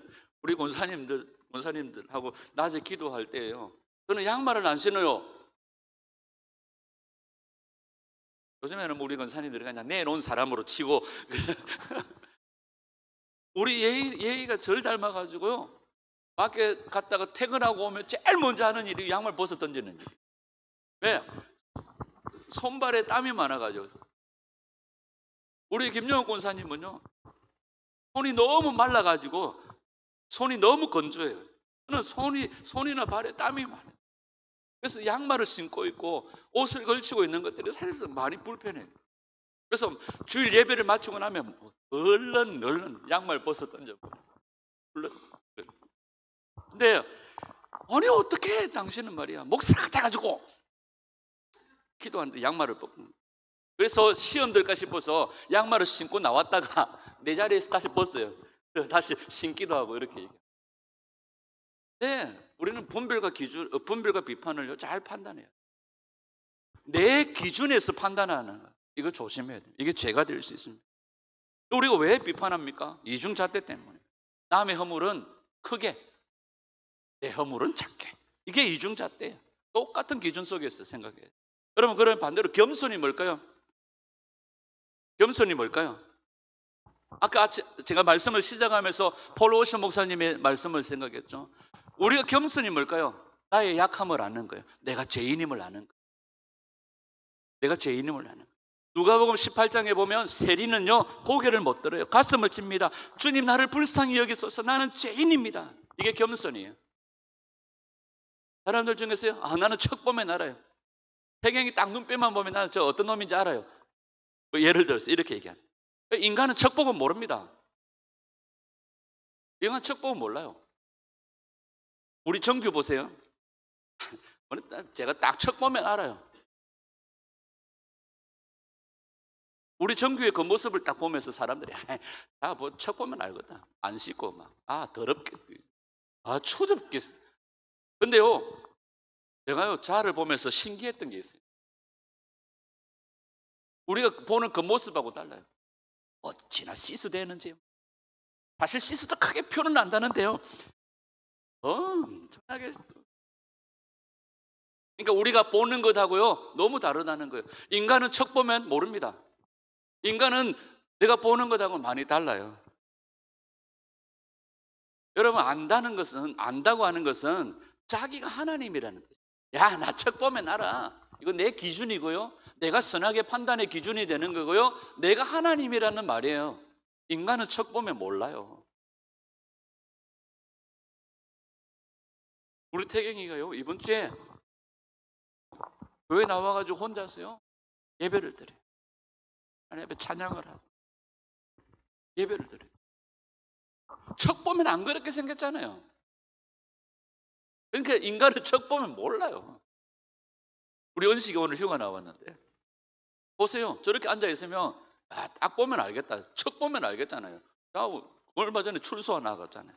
우리 권사님들하고 낮에 기도할 때요, 저는 양말을 안 신어요. 요즘에는 우리 권사님들이 그냥 내놓은 사람으로 치고 우리 예의가 절 닮아가지고요, 밖에 갔다가 퇴근하고 오면 제일 먼저 하는 일이 양말 벗어 던지는 일. 왜? 손발에 땀이 많아가지고. 우리 김영욱 권사님은요, 손이 너무 말라가지고 손이 너무 건조해요. 저는 손이나 발에 땀이 많아요. 그래서 양말을 신고 있고 옷을 걸치고 있는 것들이 사실 많이 불편해요. 그래서 주일 예배를 마치고 나면 얼른 양말 벗어 던져버려요. 근데 아니 어떻게 당신은 말이야, 목사가 돼가지고 기도하는데 양말을 벗고. 그래서 시험 들까 싶어서 양말을 신고 나왔다가 내 자리에서 다시 벗어요. 다시 신기도 하고 이렇게 얘기해요. 네, 우리는 분별과 비판을 잘 판단해요. 내 기준에서 판단하는 거, 이거 조심해야 돼요. 이게 죄가 될 수 있습니다. 우리가 왜 비판합니까? 이중잣대 때문에. 남의 허물은 크게, 내 허물은 작게. 이게 이중잣대예요. 똑같은 기준 속에서 생각해요. 여러분, 그럼 반대로 겸손이 뭘까요? 겸손이 뭘까요? 아까 제가 말씀을 시작하면서 폴 오션 목사님의 말씀을 생각했죠. 우리가 겸손이 뭘까요? 나의 약함을 아는 거예요. 내가 죄인임을 아는 거예요. 내가 죄인임을 아는 거예요. 누가복음 18장에 보면 세리는요 고개를 못 들어요. 가슴을 칩니다. 주님, 나를 불쌍히 여기소서. 나는 죄인입니다. 이게 겸손이에요. 사람들 중에서요, 나는 척 보면 알아요. 태경이 딱 눈빛만 보면 나는 저 어떤 놈인지 알아요. 뭐 예를 들어서 이렇게 얘기하는. 인간은 척 보면 모릅니다. 인간 척 보면 몰라요. 우리 정규 보세요. 제가 딱 척 보면 알아요. 우리 정규의 그 모습을 딱 보면서 사람들이 뭐 척 보면 알거든. 안 씻고 막 더럽게 초접게. 근데요 제가요 자를 보면서 신기했던 게 있어요. 우리가 보는 그 모습하고 달라요. 어찌나 시스되는지. 사실 시스도 크게 표는 안다는데요. 엄청나게. 그러니까 우리가 보는 것하고요 너무 다르다는 거예요. 인간은 척 보면 모릅니다. 인간은 내가 보는 것하고 많이 달라요. 여러분, 안다고 하는 것은 자기가 하나님이라는 거예요. 야, 나 척 보면 알아. 이거 내 기준이고요. 내가 선악의 판단의 기준이 되는 거고요. 내가 하나님이라는 말이에요. 인간은 척 보면 몰라요. 우리 태경이가요 이번 주에 교회 나와가지고 혼자서요 예배를 드려요. 하나님 앞에 찬양을 하고 예배를 드려요. 척 보면 안 그렇게 생겼잖아요. 그러니까 인간은 척 보면 몰라요. 우리 은식이 오늘 휴가 나왔는데 보세요. 저렇게 앉아있으면 딱 보면 알겠다. 척 보면 알겠잖아요. 얼마 전에 출소가 나갔잖아요.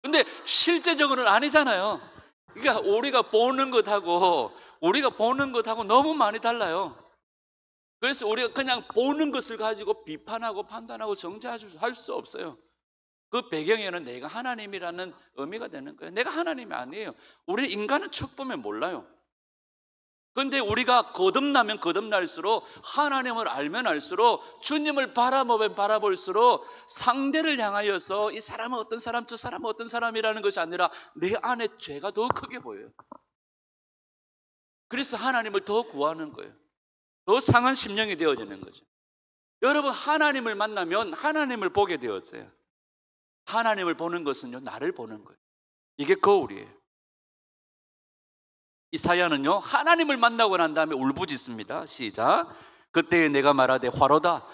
근데 실제적으로는 아니잖아요. 그러니까 우리가 보는 것하고 너무 많이 달라요. 그래서 우리가 그냥 보는 것을 가지고 비판하고 판단하고 정죄할 수 없어요. 그 배경에는 내가 하나님이라는 의미가 되는 거예요. 내가 하나님이 아니에요. 우리 인간은 척 보면 몰라요. 그런데 우리가 거듭나면 거듭날수록 하나님을 알면 알수록 주님을 바라보면 바라볼수록 상대를 향하여서 이 사람은 어떤 사람, 저 사람은 어떤 사람이라는 것이 아니라 내 안에 죄가 더 크게 보여요. 그래서 하나님을 더 구하는 거예요. 더 상한 심령이 되어지는 거죠. 여러분, 하나님을 만나면 하나님을 보게 되었어요. 하나님을 보는 것은요 나를 보는 거예요. 이게 거울이에요. 이사야는요 하나님을 만나고 난 다음에 울부짖습니다. 시작. 그때 내가 말하되 화로다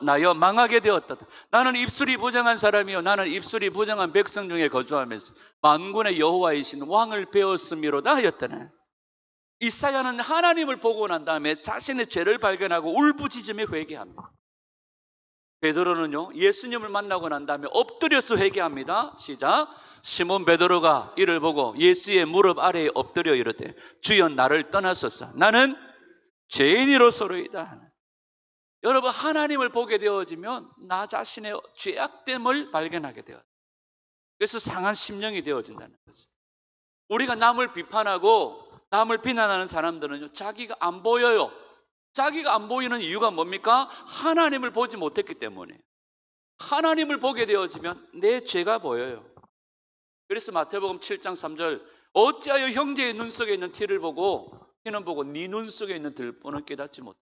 나여 망하게 되었다. 나는 입술이 부정한 사람이요 나는 입술이 부정한 백성 중에 거주하면서 만군의 여호와이신 왕을 배웠음이로다 하였더니, 이사야는 하나님을 보고 난 다음에 자신의 죄를 발견하고 울부짖으며 회개합니다. 베드로는요 예수님을 만나고 난 다음에 엎드려서 회개합니다. 시작. 시몬 베드로가 이를 보고 예수의 무릎 아래에 엎드려 이르되 주여 나를 떠나소서 나는 죄인이로소로이다. 여러분, 하나님을 보게 되어지면 나 자신의 죄악됨을 발견하게 돼요. 그래서 상한 심령이 되어진다는 거죠. 우리가 남을 비판하고 남을 비난하는 사람들은요 자기가 안 보여요. 자기가 안 보이는 이유가 뭡니까? 하나님을 보지 못했기 때문에. 하나님을 보게 되어지면 내 죄가 보여요. 그래서 마태복음 7장 3절 어찌하여 형제의 눈 속에 있는 티는 보고 네 눈 속에 있는 들보는 깨닫지 못해.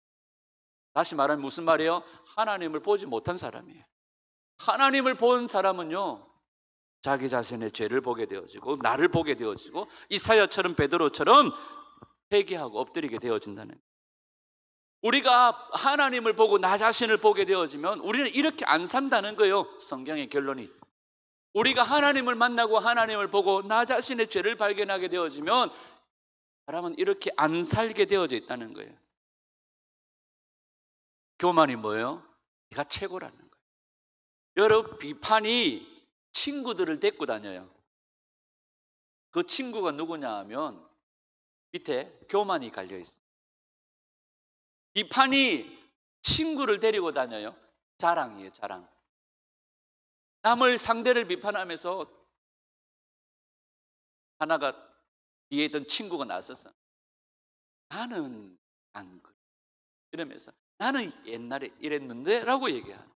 다시 말하면 무슨 말이에요? 하나님을 보지 못한 사람이에요. 하나님을 본 사람은요 자기 자신의 죄를 보게 되어지고 나를 보게 되어지고 이사야처럼 베드로처럼 회개하고 엎드리게 되어진다는 거예요. 우리가 하나님을 보고 나 자신을 보게 되어지면 우리는 이렇게 안 산다는 거예요. 성경의 결론이. 우리가 하나님을 만나고 하나님을 보고 나 자신의 죄를 발견하게 되어지면 사람은 이렇게 안 살게 되어져 있다는 거예요. 교만이 뭐예요? 네가 최고라는 거예요. 여러분, 비판이 친구들을 데리고 다녀요. 그 친구가 누구냐 하면 밑에 교만이 갈려 있어요. 비판이 친구를 데리고 다녀요. 자랑이에요, 자랑. 남을 상대를 비판하면서 하나가 뒤에 있던 친구가 나서서 나는 안 그래. 이러면서 나는 옛날에 이랬는데 라고 얘기하는.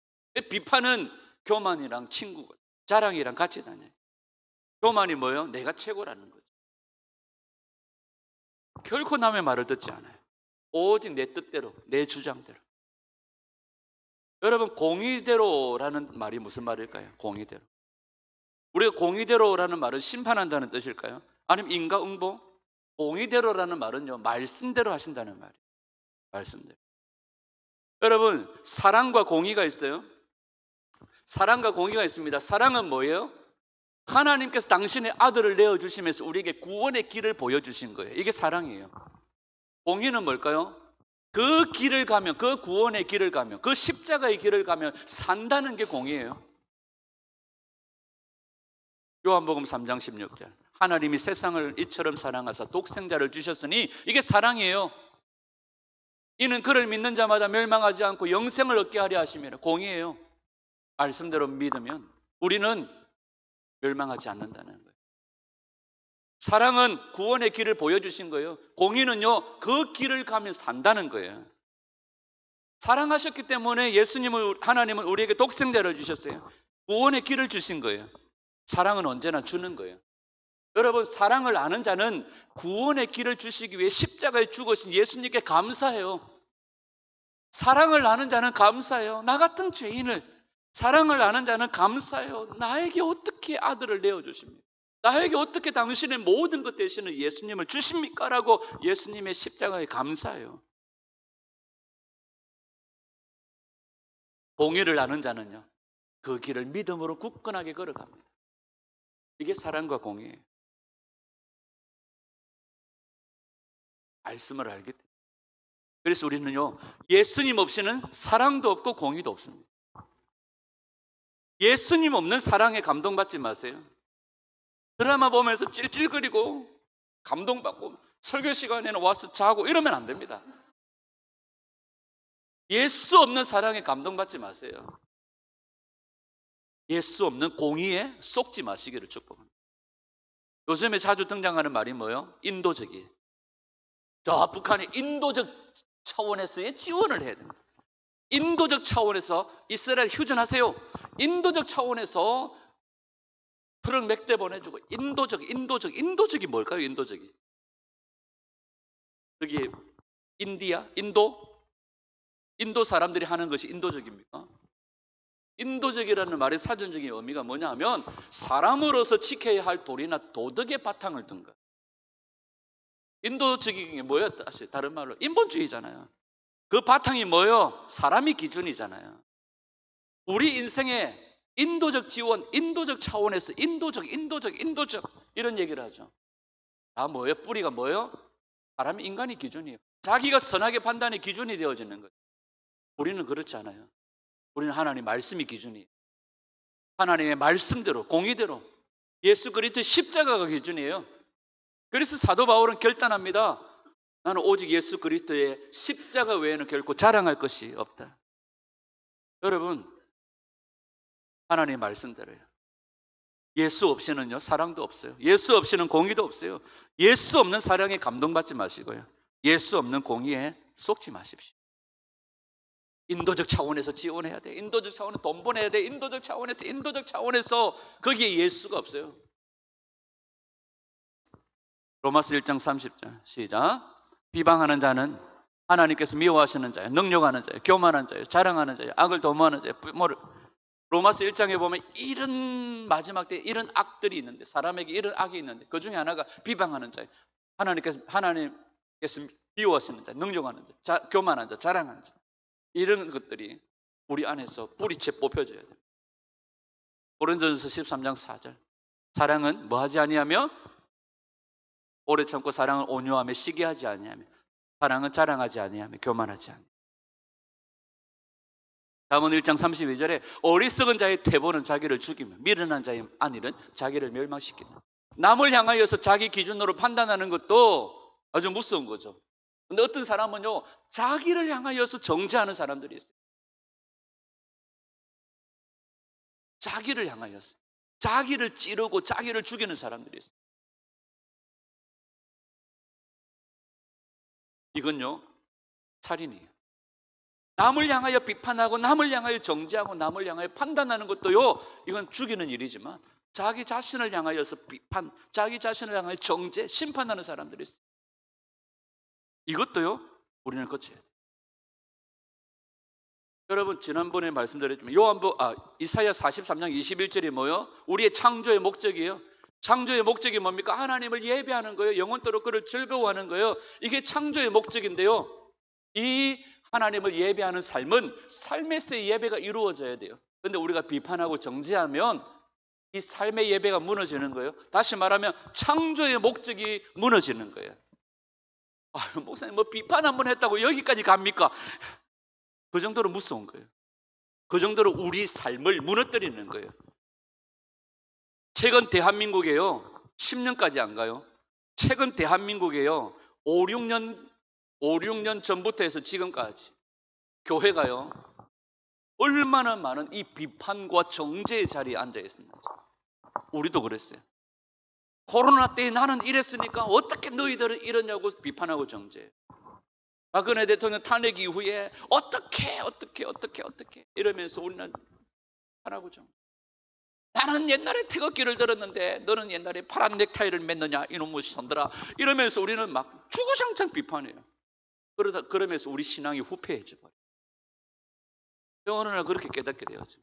비판은 교만이랑 친구가 자랑이랑 같이 다녀요. 교만이 뭐예요? 내가 최고라는 거죠. 결코 남의 말을 듣지 않아요. 오직 내 뜻대로, 내 주장대로. 여러분, 공의대로라는 말이 무슨 말일까요? 공의대로. 우리가 공의대로라는 말은 심판한다는 뜻일까요? 아니면 인과응보? 공의대로라는 말은요, 말씀대로 하신다는 말이에요. 말씀대로. 여러분, 사랑과 공의가 있어요. 사랑과 공의가 있습니다. 사랑은 뭐예요? 하나님께서 당신의 아들을 내어주시면서 우리에게 구원의 길을 보여주신 거예요. 이게 사랑이에요. 공의는 뭘까요? 그 길을 가면, 그 구원의 길을 가면, 그 십자가의 길을 가면 산다는 게 공의예요. 요한복음 3장 16절. 하나님이 세상을 이처럼 사랑하사 독생자를 주셨으니 이게 사랑이에요. 이는 그를 믿는 자마다 멸망하지 않고 영생을 얻게 하려 하심이라. 공의예요. 말씀대로 믿으면 우리는 멸망하지 않는다는 거예요. 사랑은 구원의 길을 보여주신 거예요. 공의는요, 그 길을 가면 산다는 거예요. 사랑하셨기 때문에 하나님은 우리에게 독생자를 주셨어요. 구원의 길을 주신 거예요. 사랑은 언제나 주는 거예요. 여러분, 사랑을 아는 자는 구원의 길을 주시기 위해 십자가에 죽으신 예수님께 감사해요. 사랑을 아는 자는 감사해요. 나 같은 죄인을, 사랑을 아는 자는 감사해요. 나에게 어떻게 아들을 내어주십니까? 나에게 어떻게 당신의 모든 것 되시는 예수님을 주십니까? 라고 예수님의 십자가에 감사해요. 공의를 아는 자는요, 그 길을 믿음으로 굳건하게 걸어갑니다. 이게 사랑과 공의예요. 말씀을 알기 때문에. 그래서 우리는요, 예수님 없이는 사랑도 없고 공의도 없습니다. 예수님 없는 사랑에 감동받지 마세요. 드라마 보면서 찔찔거리고 감동받고 설교 시간에는 와서 자고 이러면 안 됩니다. 예수 없는 사랑에 감동받지 마세요. 예수 없는 공의에 속지 마시기를 축복합니다. 요즘에 자주 등장하는 말이 뭐예요? 인도적이에요. 저 북한이 인도적 차원에서의 지원을 해야 됩니다. 인도적 차원에서 이스라엘 휴전하세요. 인도적 차원에서 트럭 몇 대 보내주고 인도적이 뭘까요? 인도적이. 여기 인디아, 인도 사람들이 하는 것이 인도적입니까? 인도적이라는 말의 사전적인 의미가 뭐냐 하면 사람으로서 지켜야 할 도리나 도덕의 바탕을 둔 것. 인도적인 게 뭐예요? 다른 말로 인본주의잖아요. 그 바탕이 뭐예요? 사람이 기준이잖아요. 우리 인생에 인도적 지원, 인도적 차원에서 인도적 이런 얘기를 하죠. 다 뭐예요? 뿌리가 뭐예요? 사람이 인간이 기준이에요. 자기가 선하게 판단의 기준이 되어지는 거예요. 우리는 그렇지 않아요. 우리는 하나님 말씀이 기준이에요. 하나님의 말씀대로, 공의대로 예수 그리스도의 십자가가 기준이에요. 그래서 사도 바울은 결단합니다. 나는 오직 예수 그리스도의 십자가 외에는 결코 자랑할 것이 없다. 여러분, 하나님의 말씀대로요. 예수 없이는요, 사랑도 없어요. 예수 없이는 공의도 없어요. 예수 없는 사랑에 감동받지 마시고요. 예수 없는 공의에 속지 마십시오. 인도적 차원에서 지원해야 돼. 인도적 차원에서 돈 보내야 돼. 인도적 차원에서 거기에 예수가 없어요. 로마서 1장 30절 시작. 비방하는 자는 하나님께서 미워하시는 자예요. 능욕하는 자예요. 교만한 자예요. 자랑하는 자예요. 악을 도모하는 자예요. 로마서 1장에 보면 이런 마지막 때 이런 악들이 있는데, 사람에게 이런 악이 있는데 그 중에 하나가 비방하는 자예요. 하나님께서 미워하시는 자, 능욕하는 자, 교만한 자, 자랑하는 자, 이런 것들이 우리 안에서 뿌리채 뽑혀져야 돼요. 고린도전서 13장 4절. 사랑은 뭐하지 아니하며 오래 참고, 사랑은 온유하며 시기하지 아니하며, 사랑은 자랑하지 아니하며 교만하지 아니하며. 다음은 1장 32절에 어리석은 자의 퇴보는 자기를 죽이며 미련한 자의 안일은 자기를 멸망시킨다. 남을 향하여서 자기 기준으로 판단하는 것도 아주 무서운 거죠. 근데 어떤 사람은요, 자기를 향하여서 정죄하는 사람들이 있어요. 자기를 향하여서 자기를 찌르고 자기를 죽이는 사람들이 있어요. 이건요, 살인이에요. 남을 향하여 비판하고 남을 향하여 정죄하고 남을 향하여 판단하는 것도요, 이건 죽이는 일이지만 자기 자신을 향하여서 비판, 자기 자신을 향하여 정죄, 심판하는 사람들이 있어요. 이것도요, 우리는 거쳐야 돼요. 여러분 지난번에 말씀드렸지만 이사야 43장 21절이 뭐요? 우리의 창조의 목적이에요. 창조의 목적이 뭡니까? 하나님을 예배하는 거예요. 영원토록 그를 즐거워하는 거예요. 이게 창조의 목적인데요. 이 하나님을 예배하는 삶은 삶에서의 예배가 이루어져야 돼요. 그런데 우리가 비판하고 정죄하면 이 삶의 예배가 무너지는 거예요. 다시 말하면 창조의 목적이 무너지는 거예요. 목사님 뭐 비판 한번 했다고 여기까지 갑니까? 그 정도로 무서운 거예요. 그 정도로 우리 삶을 무너뜨리는 거예요. 최근 대한민국에요. 10년까지 안 가요. 최근 대한민국에요. 5, 6년 전부터 해서 지금까지 교회가요. 얼마나 많은 이 비판과 정죄의 자리에 앉아 있었는지. 우리도 그랬어요. 코로나 때 나는 이랬으니까 어떻게 너희들은 이러냐고 비판하고 정죄. 박근혜 대통령 탄핵 이후에 어떻게 이러면서 우리는 비판하고 정죄. 나는 옛날에 태극기를 들었는데 너는 옛날에 파란 넥타이를 맸느냐 이놈의 손들아 이러면서 우리는 막 주구장창 비판해요. 그러면서 우리 신앙이 후퇴해져 버려요. 어느 날 그렇게 깨닫게 되었죠.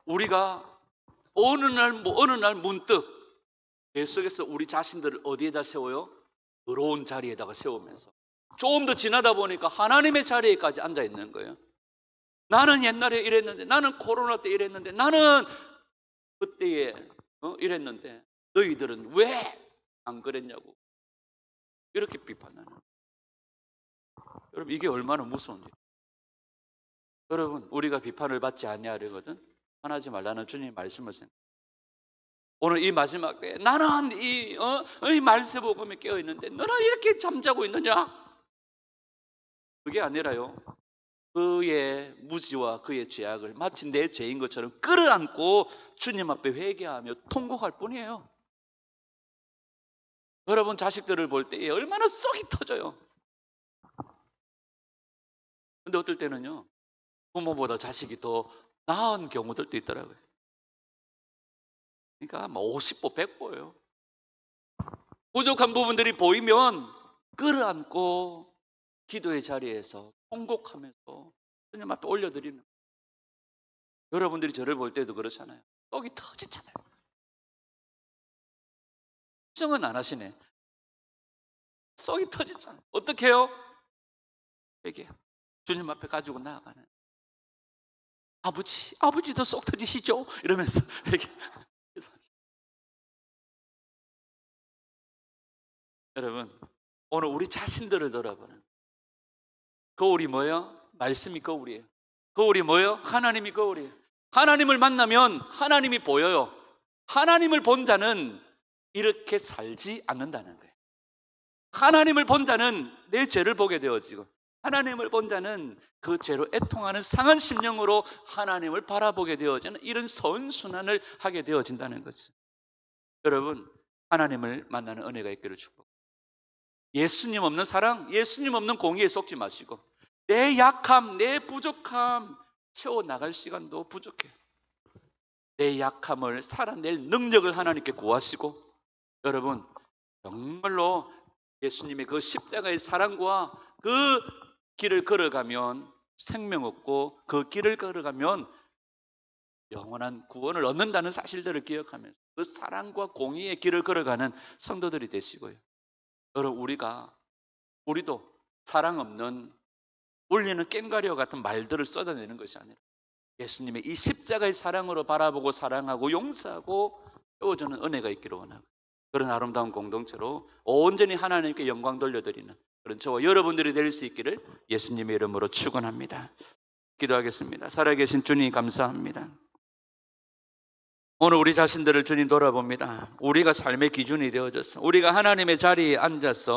우리가 어느 날 문득 계속해서 우리 자신들을 어디에다 세워요? 더러운 자리에다가 세우면서 조금 더 지나다 보니까 하나님의 자리에까지 앉아 있는 거예요. 나는 옛날에 이랬는데, 나는 코로나 때 이랬는데, 나는 그때에 이랬는데 너희들은 왜 안 그랬냐고 이렇게 비판하는 거예요. 여러분 이게 얼마나 무서운 일이에요. 여러분 우리가 비판을 받지 아니하려거든 화나지 말라는 주님의 말씀을 생각해요. 오늘 이 마지막 때에 나는 이 말세복음에 깨어있는데 너는 이렇게 잠자고 있느냐? 그게 아니라요. 그의 무지와 그의 죄악을 마치 내 죄인 것처럼 끌어안고 주님 앞에 회개하며 통곡할 뿐이에요. 여러분 자식들을 볼 때 얼마나 썩이 터져요. 근데 어떨 때는요. 부모보다 자식이 더 나은 경우들도 있더라고요. 그러니까 50보 100보예요. 부족한 부분들이 보이면 끌어안고 기도의 자리에서 통곡하면서 주님 앞에 올려드리는 거예요. 여러분들이 저를 볼 때도 그렇잖아요. 떡이 터지잖아요. 걱정은 안 하시네. 썩이 터지잖아요. 어떻게 해요? 이게 주님 앞에 가지고 나아가는 아버지도 썩 터지시죠? 이러면서 이렇게 여러분 오늘 우리 자신들을 돌아보는 거울이 뭐예요? 말씀이 거울이에요. 거울이 뭐예요? 하나님이 거울이에요. 하나님을 만나면 하나님이 보여요. 하나님을 본 자는 이렇게 살지 않는다는 거예요. 하나님을 본 자는 내 죄를 보게 되어지고 하나님을 본 자는 그 죄로 애통하는 상한 심령으로 하나님을 바라보게 되어지는 이런 선순환을 하게 되어진다는 것을 여러분 하나님을 만나는 은혜가 있기를 축복합니다. 예수님 없는 사랑, 예수님 없는 공의에 속지 마시고 내 약함, 내 부족함 채워나갈 시간도 부족해요. 내 약함을 살아낼 능력을 하나님께 구하시고 여러분 정말로 예수님의 그 십자가의 사랑과 그 길을 걸어가면 생명 얻고 그 길을 걸어가면 영원한 구원을 얻는다는 사실들을 기억하면서 그 사랑과 공의의 길을 걸어가는 성도들이 되시고요. 여러분 우리도 사랑 없는 울리는 꽹과리와 같은 말들을 쏟아내는 것이 아니라 예수님의 이 십자가의 사랑으로 바라보고 사랑하고 용서하고 채워주는 은혜가 있기를 원하고 그런 아름다운 공동체로 온전히 하나님께 영광 돌려드리는 그런 저와 여러분들이 될 수 있기를 예수님의 이름으로 축원합니다. 기도하겠습니다. 살아계신 주님 감사합니다. 오늘 우리 자신들을 주님 돌아봅니다. 우리가 삶의 기준이 되어져서 우리가 하나님의 자리에 앉아서